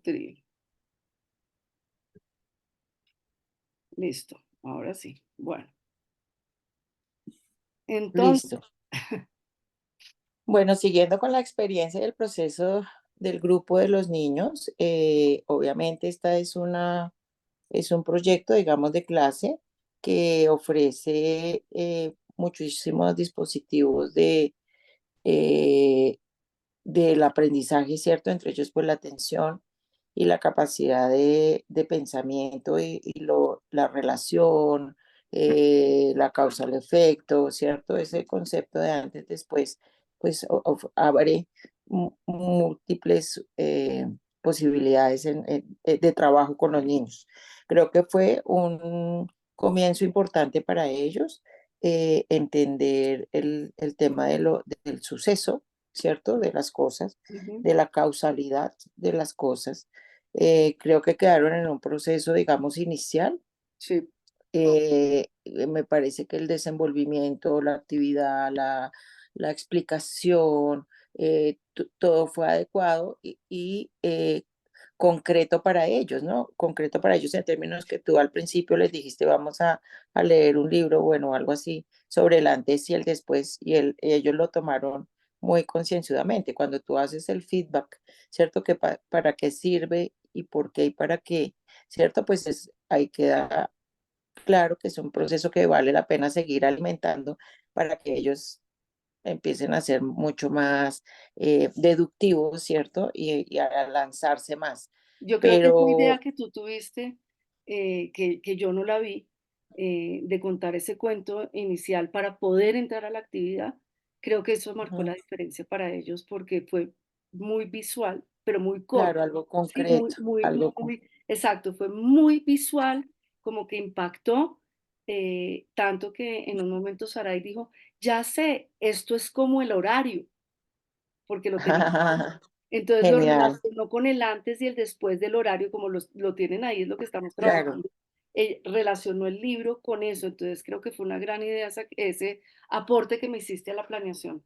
tri. Listo, ahora sí. Bueno, entonces, Listo. Bueno, siguiendo con la experiencia del proceso del grupo de los niños, obviamente esta es un proyecto, digamos, de clase que ofrece muchísimos dispositivos eh, del aprendizaje, ¿cierto? Entre ellos, pues la atención y la capacidad de pensamiento la relación, la causa al efecto, ¿cierto? Ese concepto de antes, después, pues abre múltiples posibilidades de trabajo con los niños. Creo que fue un comienzo importante para ellos entender el tema del suceso, ¿cierto? De las cosas, ujú, de la causalidad de las cosas. Creo que quedaron en un proceso, digamos, inicial. sí, Me parece que el desenvolvimiento, la actividad, la explicación, todo fue adecuado y concreto para ellos, ¿no? Concreto para ellos en términos que tú al principio les dijiste, vamos a leer un libro, bueno, algo así, sobre el antes y el después, ellos lo tomaron muy concienzudamente. Cuando tú haces el feedback, ¿cierto? Que para qué sirve y por qué y para qué, ¿cierto? Pues ahí queda claro que es un proceso que vale la pena seguir alimentando para que ellos empiecen a ser mucho más deductivos, ¿cierto? Y a lanzarse más. yo creo que esa idea Pero, que tú tuviste, que yo no la vi, de contar ese cuento inicial para poder entrar a la actividad, creo que eso marcó ujú, la diferencia para ellos porque fue muy visual, pero muy corto, claro, algo sí, muy, concreto, muy, algo muy, exacto, fue muy visual, como que impactó, tanto que en un momento Sarai dijo, ya sé, esto es como el horario, porque lo tenía. Entonces lo Genial, relacionó con el antes y el después del horario, como lo tienen ahí, es lo que estamos claro. trabajando. Relacionó el libro con eso, entonces creo que fue una gran idea ese aporte que me hiciste a la planeación.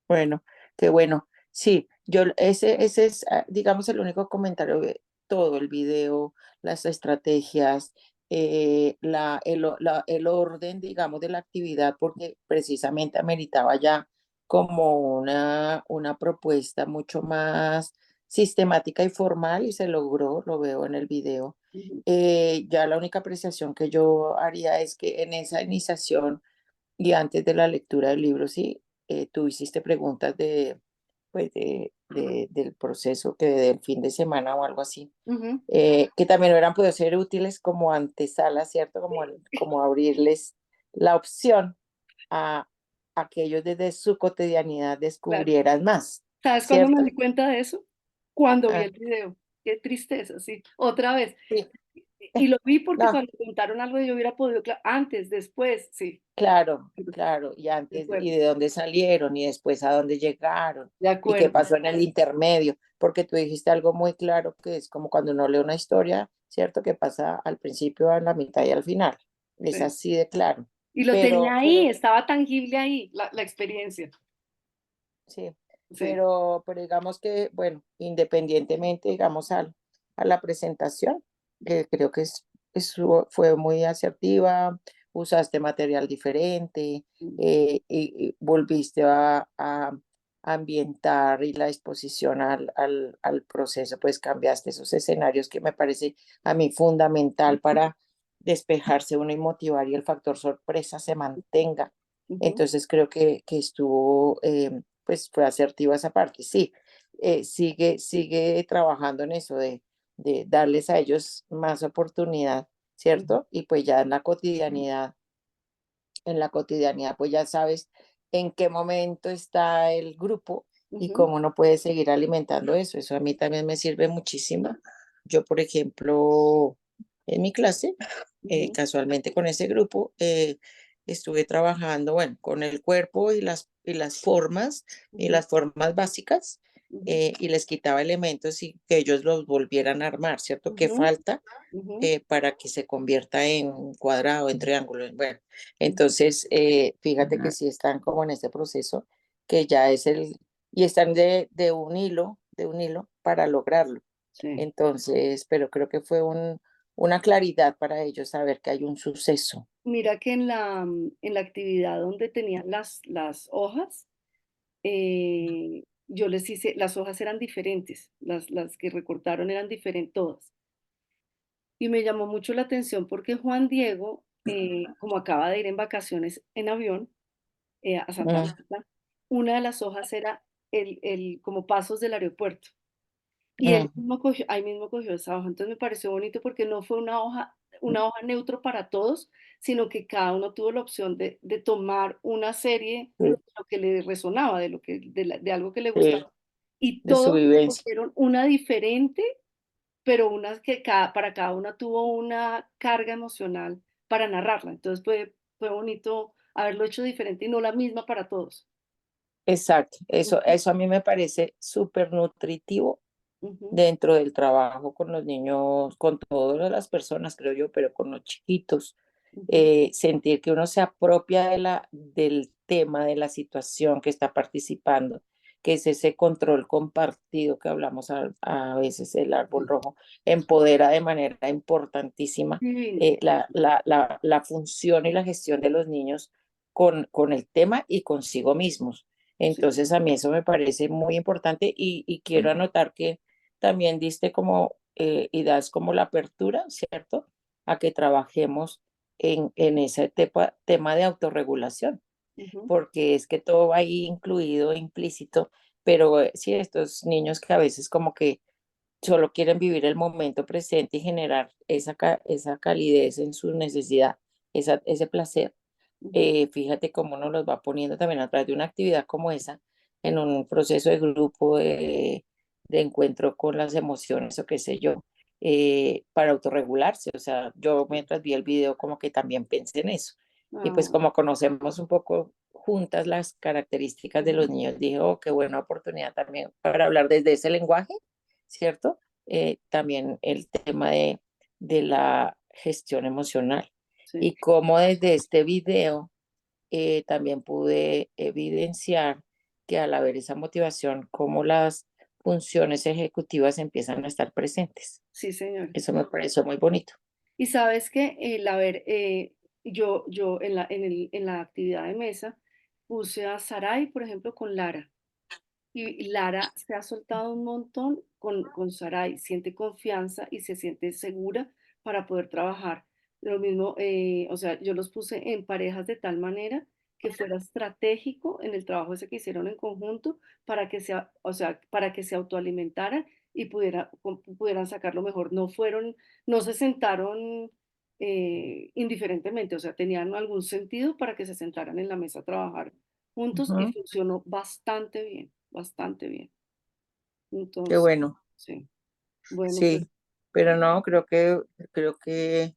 Bueno, qué bueno. Sí, ese es, digamos, el único comentario de todo el video, las estrategias, el orden, digamos, de la actividad, porque precisamente ameritaba ya como una propuesta mucho más sistemática y formal y se logró, lo veo en el video. Ujú, Ya la única apreciación que yo haría es que en esa iniciación y antes de la lectura del libro, sí, tú hiciste preguntas pues del proceso que del fin de semana o algo así, ujú. que también hubieran podido ser útiles como antesala, ¿cierto? Como abrirles la opción a que ellos desde su cotidianidad Claro. descubrieran más, ¿Sabes cuándo me ¿cierto? di cuenta de eso? Cuando vi Ah, el video. Qué tristeza, sí. Otra vez. sí, Y lo vi porque no, cuando contaron algo yo hubiera podido, antes, después, sí, claro, claro, y de antes, y acuerdo, de dónde salieron, y después a dónde llegaron, de y qué acuerdo. pasó en el intermedio, porque tú dijiste algo muy claro que es como cuando uno lee una historia, ¿cierto? Que pasa al principio, a la mitad y al final. Es Sí. así de claro. Y lo tenía Pero ahí, estaba tangible ahí, la experiencia. sí, Sí. pero digamos que, bueno, independientemente, digamos, a la presentación, creo que fue muy asertiva, usaste material diferente, Mm, y volviste a ambientar y la exposición al proceso, pues cambiaste esos escenarios que me parece a mí fundamental para despejarse uno y motivar y el factor sorpresa se mantenga. ujú, Entonces creo que estuvo, pues fue asertiva esa parte. Sí, sigue trabajando en eso de darles a ellos más oportunidad, ujú, ¿cierto? Y pues ya en la cotidianidad, pues ya sabes en qué momento está el grupo y ujú, cómo uno puede seguir alimentando eso. Eso a mí también me sirve muchísimo. Yo, por ejemplo, en mi clase, ujú, casualmente con ese grupo, estuve trabajando, bueno, con el cuerpo y ujú, las formas básicas, ujú, y les quitaba elementos y que ellos los volvieran a armar, ¿cierto? ¿Qué ujú, falta? ujú, Para que se convierta en cuadrado, en triángulo. Bueno, ujú. entonces, fíjate que sí están como en este proceso, que ya es y están de un hilo para lograrlo. sí. Entonces, pero creo que fue una claridad para ellos saber que hay un suceso. Mira que en la actividad donde tenían las hojas, yo les hice, las hojas eran diferentes, las que recortaron eran diferentes todas. Y me llamó mucho la atención porque Juan Diego, como acaba de ir en vacaciones en avión, a Santa Mm, Marta, una de las hojas era como pasos del aeropuerto. Y él mm, mismo cogió, ahí mismo cogió esa hoja. Entonces me pareció bonito porque no fue una hoja neutro para todos, sino que cada uno tuvo la opción de tomar una serie sí, de lo que le resonaba, de algo que le sí, gustaba. Y de su todos vivencia. escogieron una diferente, pero una que para cada una tuvo una carga emocional para narrarla. Entonces fue bonito haberlo hecho diferente y no la misma para todos. Exacto, Ujú, eso a mí me parece súper nutritivo ujú, dentro del trabajo con los niños, con todas las personas, creo yo, pero con los chiquitos, ujú. sentir que uno se apropia del tema, de la situación que está participando, que es ese control compartido que hablamos a veces, el árbol Sí, rojo, empodera de manera importantísima divino. la función y la gestión de los niños con el tema y consigo mismos. Sí. Entonces, a mí eso me parece muy importante y quiero anotar que también diste como y das como la apertura, ¿cierto? A que trabajemos en ese tema de autorregulación, Ujú. porque es que todo va ahí incluido, implícito, pero sí, estos niños que a veces como que solo quieren vivir el momento presente y generar esa calidez en su necesidad, ese placer. Ujú. Fíjate cómo nos los va poniendo también a través de una actividad como esa, en un proceso de grupo, de encuentro con las emociones o qué sé yo, para autorregularse. O sea, yo mientras vi el video como que también pensé en eso. Y pues Ah, como conocemos un poco juntas las características de los ujú. niños, dije, oh, qué buena oportunidad también para hablar desde ese lenguaje, ¿cierto? También el tema de la gestión emocional Sí, y cómo desde este video también pude evidenciar que al haber esa motivación, cómo las funciones ejecutivas empiezan a estar presentes. sí, señor. Eso me pareció muy bonito. Y sabes que el haber, yo en la actividad de mesa puse a Sarai, por ejemplo, con Lara. Y Lara se ha soltado un montón con Sarai, siente confianza y se siente segura para poder trabajar. Lo mismo, o sea, yo los puse en parejas de tal manera que fuera estratégico en el trabajo ese que hicieron en conjunto para que o sea, para que se autoalimentaran y pudieran sacar lo mejor. No se sentaron indiferentemente, o sea, tenían algún sentido para que se sentaran en la mesa a trabajar juntos y Ujú, funcionó bastante bien, bastante bien. qué Entonces, bueno, sí, bueno, pues sí, pero no, creo que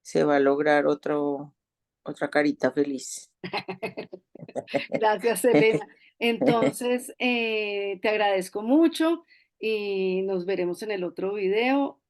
se va a lograr otra carita feliz. gracias, Elena. Entonces, te agradezco mucho y nos veremos en el otro video.